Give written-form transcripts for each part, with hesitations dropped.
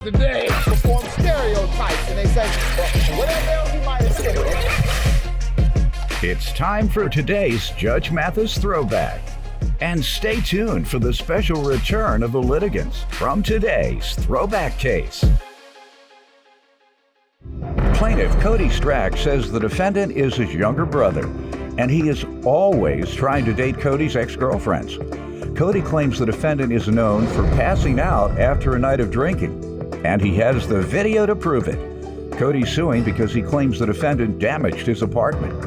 Today, perform stereotypes, and they say, well, whatever else you might have said. It's time for today's Judge Mathis Throwback. And stay tuned for the special return of the litigants from today's Throwback case. Plaintiff Cody Strack says the defendant is his younger brother, and he is always trying to date Cody's ex-girlfriends. Cody claims the defendant is known for passing out after a night of drinking, and he has the video to prove it. Cody's suing because he claims the defendant damaged his apartment.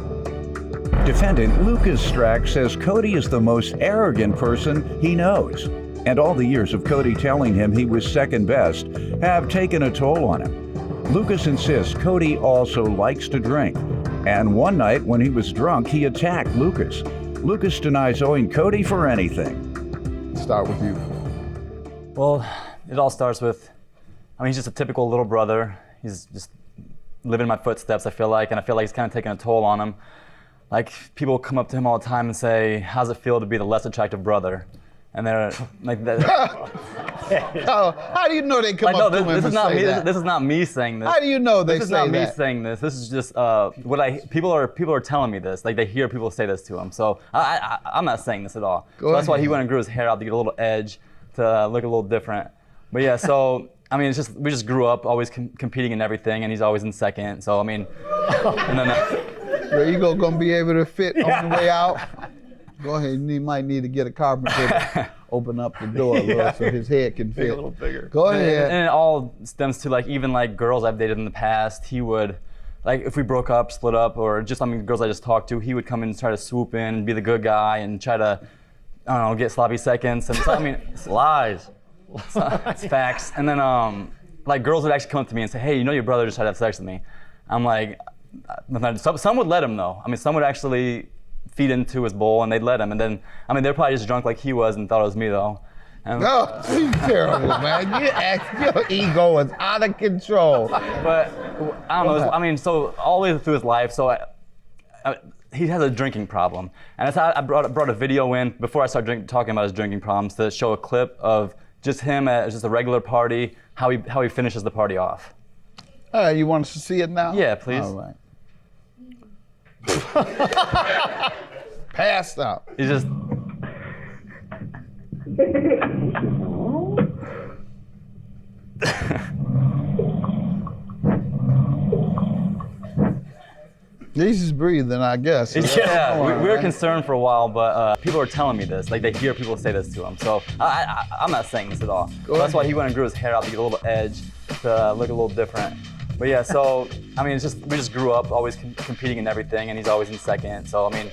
Defendant Lucas Strack says Cody is the most arrogant person he knows, and all the years of Cody telling him he was second best have taken a toll on him. Lucas insists Cody also likes to drink, and one night when he was drunk, he attacked Lucas. Lucas denies owing Cody for anything. Start with you. Well, it all starts with, he's just a typical little brother. He's just living in my footsteps, I feel like, and I feel like it's kind of taking a toll on him. Like, people come up to him all the time and say, how's it feel to be the less attractive brother? And they're like, How do you know they come up to him and say that? This is not me saying this. How do you know they say that? This is not me saying this. This is just people are telling me this. Like, they hear people say this to him. So I'm not saying this at all. So that's why he went and grew his hair out to get a little edge, to look a little different. But yeah, so it's just we just grew up always competing in everything, and he's always in second. So and then. Your ego gonna be able to fit on the way out? Go ahead, you might need to get a carpenter to open up the door a little so his head can fit. A little bigger. Go ahead. And it all stems to even girls I've dated in the past, he would, if we broke up, split up, or just girls I just talked to, he would come in and try to swoop in and be the good guy and try to, get sloppy seconds. And so, it's lies. It's facts. And then girls would actually come up to me and say, hey, your brother just tried to have sex with me. I'm like, some would let him though. Some would actually feed into his bowl and they'd let him. And then, they're probably just drunk like he was and thought it was me though. No, he's terrible, man. Your ego is out of control. But I don't know. So all the way through his life, he has a drinking problem. And that's how I brought a video in before I started talking about his drinking problems to show a clip of just him at just a regular party, how he finishes the party off. All right, you want us to see it now? Yeah, please. All right. Passed out. He's just. He's just breathing, I guess. Yeah, we were concerned for a while, but people are telling me this. Like, they hear people say this to him. So I'm not saying this at all. So that's why he went and grew his hair out to get a little edge, to look a little different. But yeah, so we just grew up always competing in everything, and he's always in second. So and then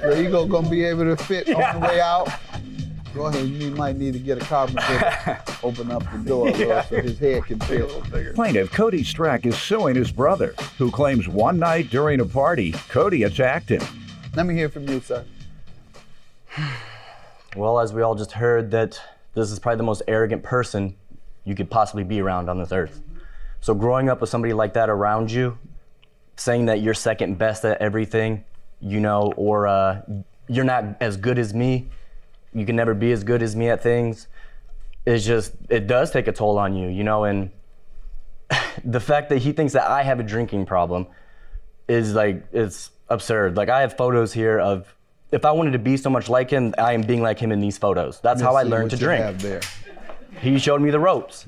your ego gonna be able to fit on the way out. Go ahead, you might need to get a carpenter to open up the door a little so his head can fit a little bigger. Plaintiff Cody Strack is suing his brother, who claims one night during a party, Cody attacked him. Let me hear from you, sir. Well, as we all just heard, that this is probably the most arrogant person you could possibly be around on this earth. So growing up with somebody like that around you, saying that you're second best at everything, or you're not as good as me, you can never be as good as me at things, it does take a toll on you, and the fact that he thinks that I have a drinking problem is it's absurd. I have photos here of, if I wanted to be so much like him, I am being like him in these photos. That's how I learned to drink. He showed me the ropes.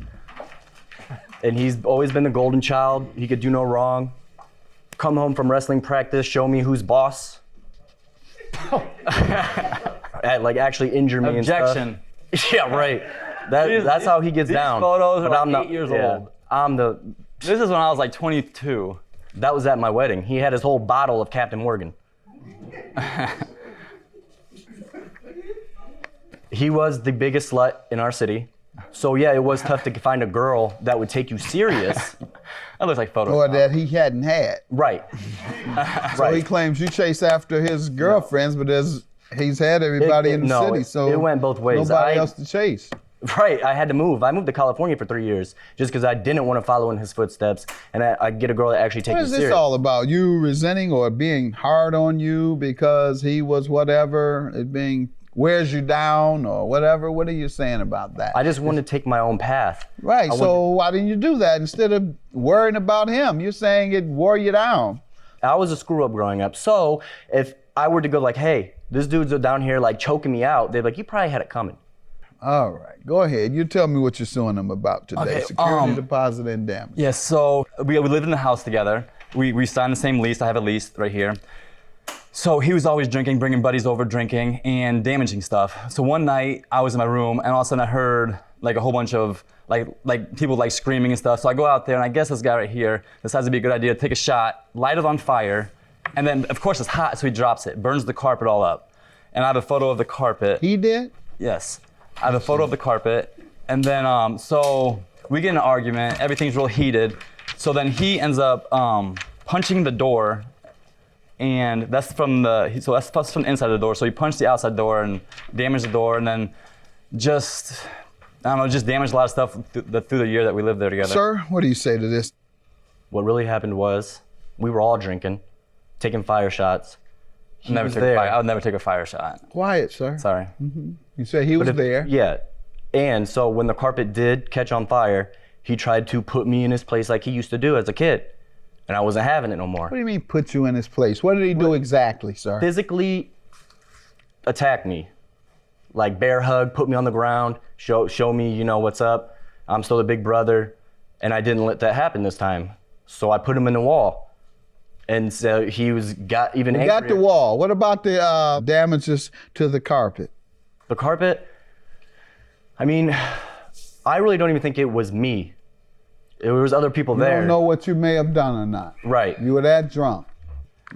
And he's always been the golden child. He could do no wrong. Come home from wrestling practice, show me who's boss. Actually injure me Objection. And stuff. Yeah, right. That's how he gets down. These photos are 8 years old. This is when I was 22. That was at my wedding. He had his whole bottle of Captain Morgan. He was the biggest slut in our city. So yeah, it was tough to find a girl that would take you serious. That looks like photos. Or that he hadn't had. Right. So he claims you chase after his girlfriends, but he's had everybody in the city, so it went both ways. Nobody else to chase. Right, I had to move. I moved to California for 3 years just because I didn't want to follow in his footsteps, and I get a girl that actually takes me serious. What is this all about? You resenting or being hard on you because he was whatever? It being wears you down or whatever? What are you saying about that? I just wanted to take my own path. Right, so why didn't you do that instead of worrying about him? You're saying it wore you down. I was a screw up growing up. So if I were to go like, hey, this dude's down here like choking me out, they'd be like, you probably had it coming. All right, go ahead. You tell me what you're suing them about today. Okay, Security deposit and damage. Yeah, so we lived in the house together. We signed the same lease. I have a lease right here. So he was always drinking, bringing buddies over drinking and damaging stuff. So one night I was in my room and all of a sudden I heard like a whole bunch of like people like screaming and stuff. So I go out there and I guess this guy right here decides it'd be a good idea to take a shot, light it on fire, and then of course it's hot, so he drops it, burns the carpet all up. And I have a photo of the carpet. He did? Yes. I have a photo of the carpet. And then, so we get in an argument, everything's real heated. So then he ends up punching the door, and that's from the inside of the door. So he punched the outside door and damaged the door, and then just damaged a lot of stuff through the year that we lived there together. Sir, what do you say to this? What really happened was we were all drinking, taking fire shots. I would never take a fire shot. Quiet, sir. Sorry. You said he was there. Yeah. And so when the carpet did catch on fire, he tried to put me in his place like he used to do as a kid. And I wasn't having it no more. What do you mean put you in his place? What did he do exactly, sir? Physically attack me. Like bear hug, put me on the ground, show me, you know, what's up. I'm still the big brother. And I didn't let that happen this time. So I put him in the wall. And so he got even angrier. Got the wall. What about the damages to the carpet? The carpet, I mean, I really don't even think it was me. It was other people there. You don't know what you may have done or not. Right. You were that drunk.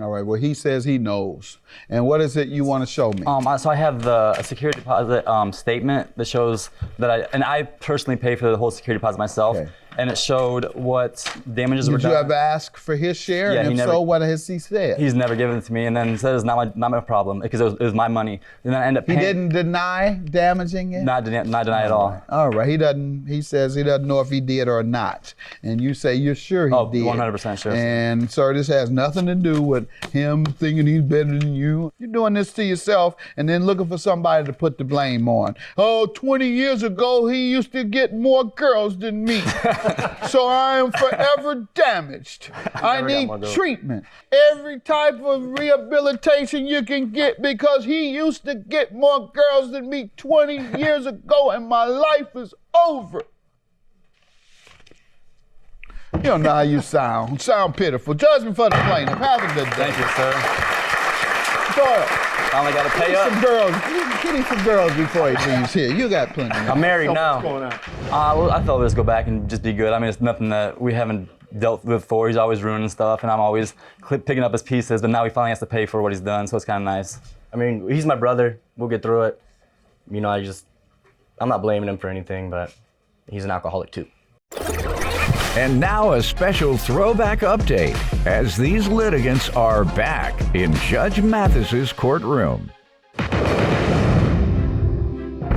All right, well, he says he knows. And what is it you want to show me? So I have a security deposit statement that shows that I personally pay for the whole security deposit myself. Okay. And it showed what damages were done. Did you ever ask for his share? Yeah, and if so, what has he said? He's never given it to me, and then said it's not my problem because it was my money. And then I ended up paying. He didn't deny damaging it? Not deny at all. All right, he says he doesn't know if he did or not. And you say you're sure he did. 100% sure. And sir, this has nothing to do with him thinking he's better than you. You're doing this to yourself and then looking for somebody to put the blame on. Oh, 20 years ago, he used to get more girls than me. So I am forever damaged. I need treatment. Every type of rehabilitation you can get because he used to get more girls than me 20 years ago and my life is over. You don't know how you sound. Sound pitiful. Judgment for the plaintiff. Have a good day. Thank you, sir. Doyle. I only got to pay up. Some girls. Get him some girls before he leaves here. You got plenty. I'm married now. What's going on? Well, I thought let's go back and just be good. I mean, it's nothing that we haven't dealt with before. He's always ruining stuff, and I'm always picking up his pieces, but now he finally has to pay for what he's done, so it's kind of nice. I mean, he's my brother. We'll get through it. You know, I'm not blaming him for anything, but he's an alcoholic too. And now a special throwback update as these litigants are back in Judge Mathis's courtroom.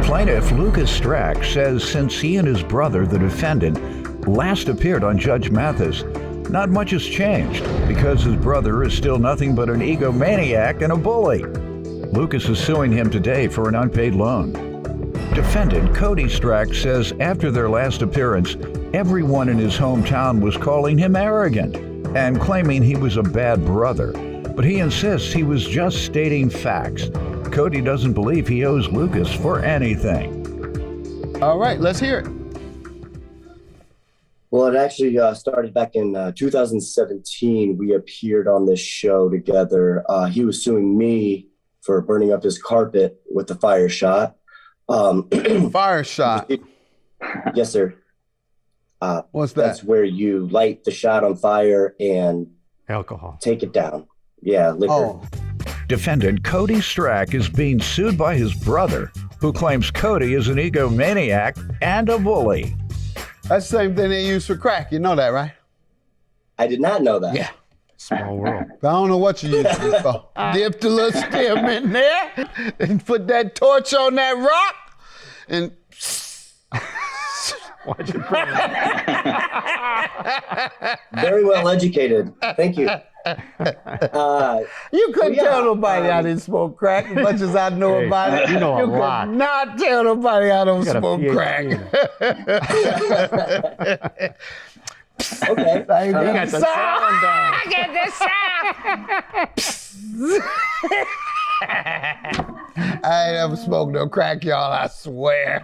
Plaintiff Lucas Strack says since he and his brother, the defendant, last appeared on Judge Mathis, not much has changed because his brother is still nothing but an egomaniac and a bully. Lucas is suing him today for an unpaid loan. Defendant Cody Strack says after their last appearance, everyone in his hometown was calling him arrogant and claiming he was a bad brother, but he insists he was just stating facts. Cody doesn't believe he owes Lucas for anything. All right, let's hear it. Well, it actually started back in 2017. We appeared on this show together. He was suing me for burning up his carpet with the fire shot. Fire shot? Yes, sir. What's that? That's where you light the shot on fire and Alcohol. take it down. Yeah, liquor. Oh. Defendant Cody Strack is being sued by his brother, who claims Cody is an egomaniac and a bully. That's the same thing they use for crack. You know that, right? I did not know that. Yeah. Small world. I don't know what you use it for. Dip the little stem in there and put that torch on that rock and... Why'd you bring that? Very well educated. Thank you. You couldn't yeah, tell nobody I didn't smoke crack as much as I know Hey, about it. you know a could lot. not tell nobody I don't got a smoke PhD crack. Okay. I got the sound down. I get the sound. I ain't ever smoked no crack, y'all, I swear.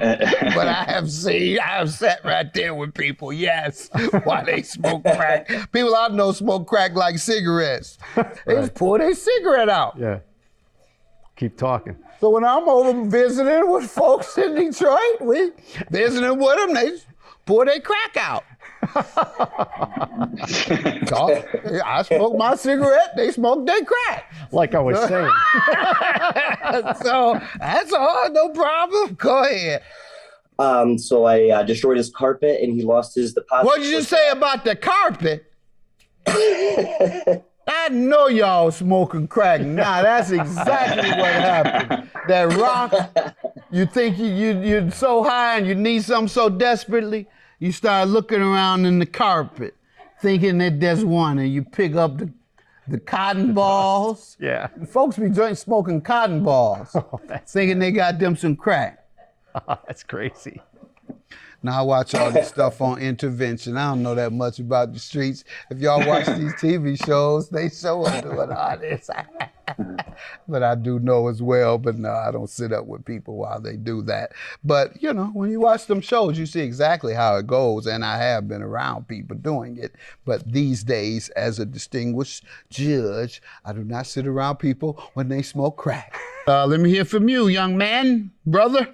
But I have sat right there with people, yes, while they smoke crack. People I know smoke crack like cigarettes. They just pull their cigarette out. Yeah. Keep talking. So when I'm over visiting with folks in Detroit, we visiting with them, they just pull their crack out. So I smoke my cigarette, they smoke their crack. Like I was saying. So that's all, no problem. Go ahead. So I destroyed his carpet and he lost his deposit. What did you say about the carpet? I know y'all smoking crack. Nah, that's exactly what happened. That rock, you think you're so high and you need something so desperately, you start looking around in the carpet, thinking that there's one, and you pick up the cotton balls. Yeah. Folks be smoking cotton balls, thinking they got them some crack. That's crazy. Now I watch all this stuff on intervention. I don't know that much about the streets. If y'all watch these TV shows, they show us doing all this. But I do know as well, but no, I don't sit up with people while they do that. But, you know, when you watch them shows, you see exactly how it goes, and I have been around people doing it. But these days, as a distinguished judge, I do not sit around people when they smoke crack. Let me hear from you, young man, brother.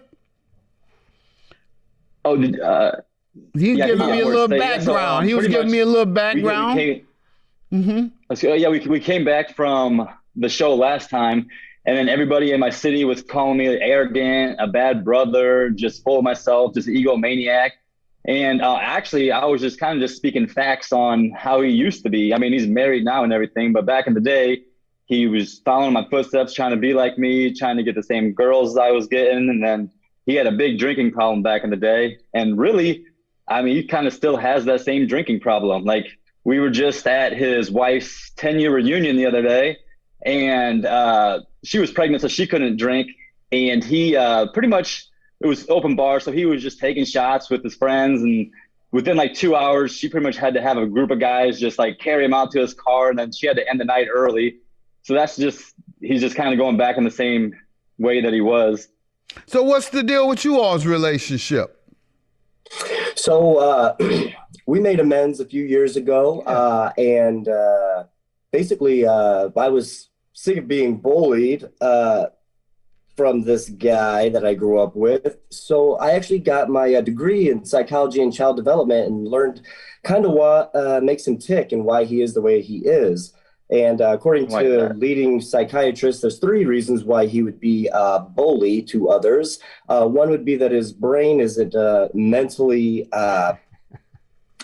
Oh, He's giving me a little background. He was giving me a little background. So, yeah, we came back from the show last time, and then everybody in my city was calling me arrogant, a bad brother, just full of myself, just egomaniac. And actually, I was just kind of just speaking facts on how he used to be. I mean, he's married now and everything, but back in the day, he was following my footsteps, trying to be like me, trying to get the same girls I was getting, and then he had a big drinking problem back in the day. And really, I mean, he kind of still has that same drinking problem. Like, we were just at his wife's 10-year reunion the other day, and she was pregnant, so she couldn't drink. And he pretty much, it was open bar, so he was just taking shots with his friends. And within like 2 hours, she pretty much had to have a group of guys just like carry him out to his car, and then she had to end the night early. So that's just, he's just kind of going back in the same way that he was. So what's the deal with you all's relationship? So we made amends a few years ago, and basically I was sick of being bullied from this guy that I grew up with. So I actually got my degree in psychology and child development and learned kind of what makes him tick and why he is the way he is. And according to leading psychiatrists, there's 3 reasons why he would be a bully to others. One would be that his brain isn't mentally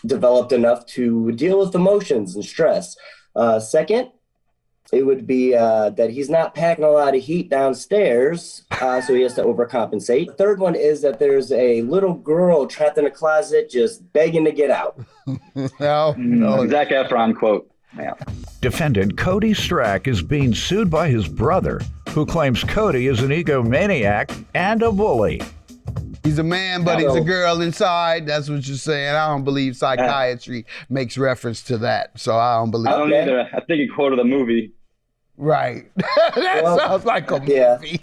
developed enough to deal with emotions and stress. Second, it would be that he's not packing a lot of heat downstairs, so he has to overcompensate. The third one is that there's a little girl trapped in a closet just begging to get out. No. Zac Efron quote. Yeah. Defendant Cody Strack is being sued by his brother, who claims Cody is an egomaniac and a bully. He's a man, but he's a girl inside. That's what you're saying. I don't believe psychiatry makes reference to that, so I don't believe. I don't either. I think he quoted a movie. Right. That sounds like a movie.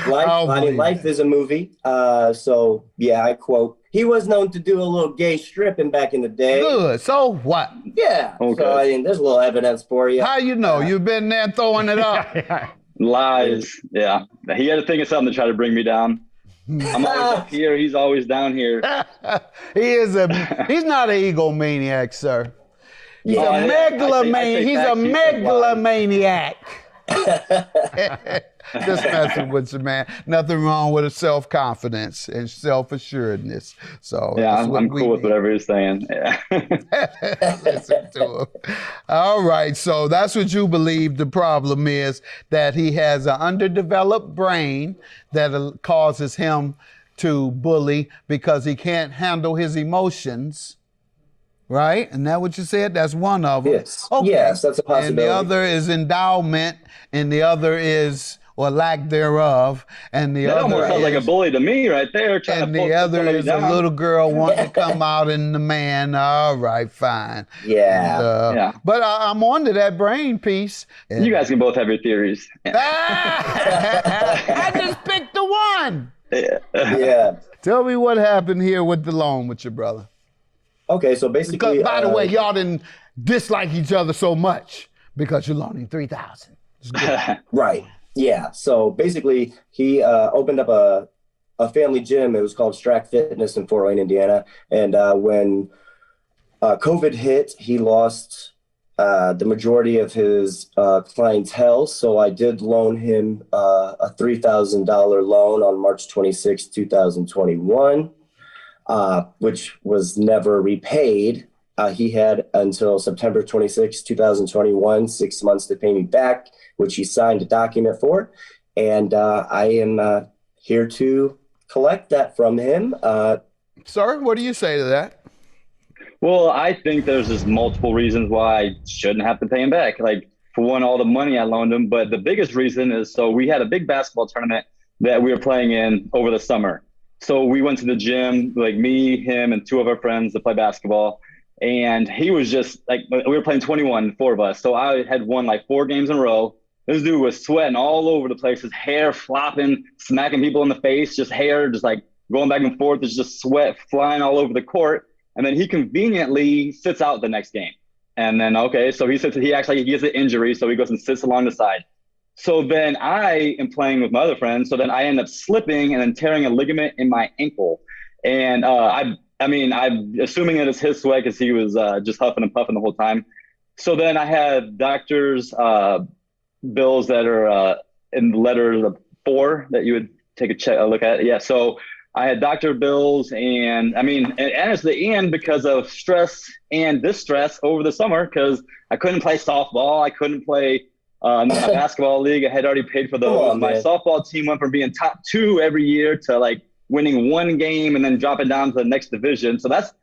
Life is a movie. So yeah, I quote, he was known to do a little gay stripping back in the day. Good. So what? Yeah. Okay. So I mean, there's a little evidence for you. How you know? You've been there throwing it up. Lies. Yeah. He had to think of something to try to bring me down. I'm always up here. He's always down here. He's not an egomaniac, sir. He's a megalomaniac. He's a megalomaniac. Just messing with you, man. Nothing wrong with a self-confidence and self-assuredness. So yeah, I'm cool with whatever he's saying. Yeah. Listen to him. All right, so that's what you believe the problem is, that he has an underdeveloped brain that causes him to bully because he can't handle his emotions. right? And that what you said? That's one of them. Yes. Yes, that's a possibility. And the other is endowment, and the other is, or lack thereof, and the That other almost sounds like a bully to me right there. Trying and to pull the other somebody is down. a little girl wanting to come out in the man. All right, fine. Yeah. Yeah. But I'm on to that brain piece. You guys can both have your theories. I just picked the one. Yeah. Tell me what happened here with the loan with your brother. Okay, so basically. Because, by the way, y'all didn't dislike each other so much because you're loaning $3,000. Right. Yeah. So basically, he opened up a family gym. It was called Strack Fitness in Fort Wayne, Indiana. And when COVID hit, he lost the majority of his clientele. So I did loan him a $3,000 loan on March 26, 2021, which was never repaid. He had until September 26, 2021, 6 months to pay me back, which he signed a document for. And I am here to collect that from him. Sir, what do you say to that? Well, I think there's just multiple reasons why I shouldn't have to pay him back. Like, for one, all the money I loaned him. But the biggest reason is, so we had a big basketball tournament that we were playing in over the summer. So we went to the gym, like me, him, and two of our friends to play basketball. And he was just like, we were playing 21, four of us. So I had won like 4 games in a row. This dude was sweating all over the place, his hair flopping, smacking people in the face, just hair, just like going back and forth. There's just sweat flying all over the court. And then he conveniently sits out the next game. And then, okay, so he gets an injury. So he goes and sits along the side. So then I am playing with my other friends. So then I end up slipping and then tearing a ligament in my ankle. And I'm assuming that it's his sweat because he was just huffing and puffing the whole time. So then I had doctor's bills that are in letters of 4 that you would take a look at. Yeah, so I had doctor bills and honestly, and because of stress and distress over the summer, because I couldn't play softball, I couldn't play my basketball league. I had already paid for those. My softball team went from being top 2 every year to like winning 1 game and then dropping down to the next division. So that's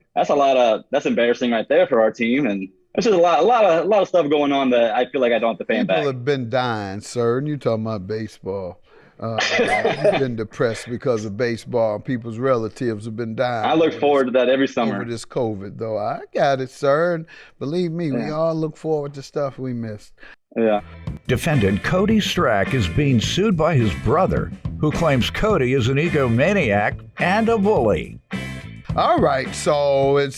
embarrassing right there for our team. And it's just a lot of stuff going on that I feel like I don't have to pay him back. People have been dying, sir, and you talking about baseball. You've been depressed because of baseball. People's relatives have been dying. I look forward to that every summer. Over this COVID, though. I got it, sir. And believe me, we all look forward to stuff we missed. Yeah. Defendant Cody Strack is being sued by his brother, who claims Cody is an egomaniac and a bully. All right, so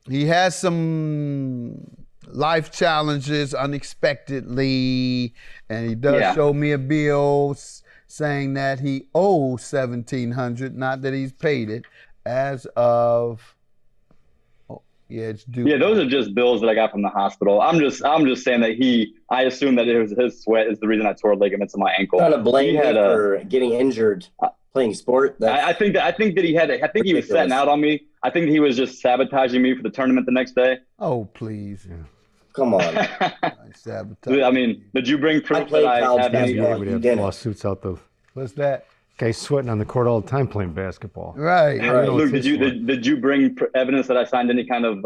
he has some life challenges unexpectedly, and he does show me a bill saying that he owes $1,700, not that he's paid it, as of. It's due. Yeah, those are just bills that I got from the hospital. I'm just saying that I assume that it was his sweat is the reason I tore ligaments in my ankle. Trying to blame him for getting injured playing sport. I think he was setting out on me. I think he was just sabotaging me for the tournament the next day. Oh, please. Yeah. Come on. Sabotage. I mean, did you bring proof that I have any? We have lawsuits out the. What's that? Guy's sweating on the court all the time playing basketball. Right. Luke, did you bring evidence that I signed any kind of?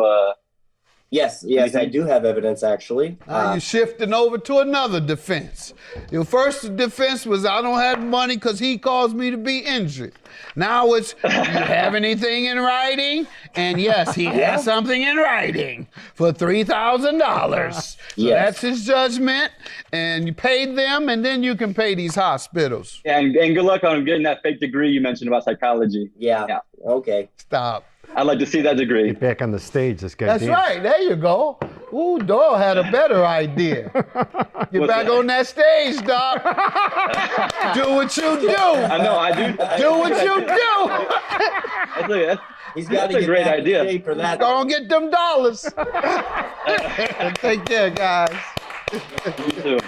Yes, I do have evidence actually. Now you're shifting over to another defense. Your first defense was I don't have money because he caused me to be injured. Now it's do you have anything in writing? And yes, he has something in writing for $3,000. So that's his judgment, and you paid them, and then you can pay these hospitals. Yeah, and good luck on getting that fake degree you mentioned about psychology. Yeah. Okay. Stop. I'd like to see that degree. Get back on the stage, this guy. That's right. There you go. Ooh, Doyle had a better idea. Get back on that stage, Doc. Do what you do. I know, I do. Do what you do. He's got a great idea for that. Go and get them dollars. Take care, guys. You too.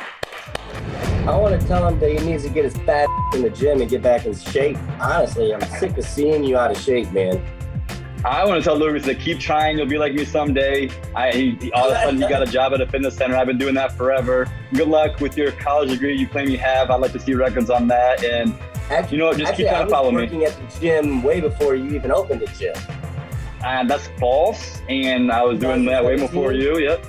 I want to tell him that he needs to get his fat in the gym and get back in shape. Honestly, I'm sick of seeing you out of shape, man. I want to tell Lucas to keep trying. You'll be like me someday. All of a sudden, you got a job at a fitness center. I've been doing that forever. Good luck with your college degree you claim you have. I'd like to see records on that. And you know what? Just keep trying to follow me. I was working at the gym way before you even opened the gym. That's false, and I was doing that way before you. Yep.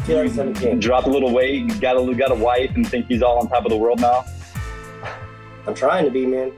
2017. Dropped a little weight, got a wife, and think he's all on top of the world now. I'm trying to be, man.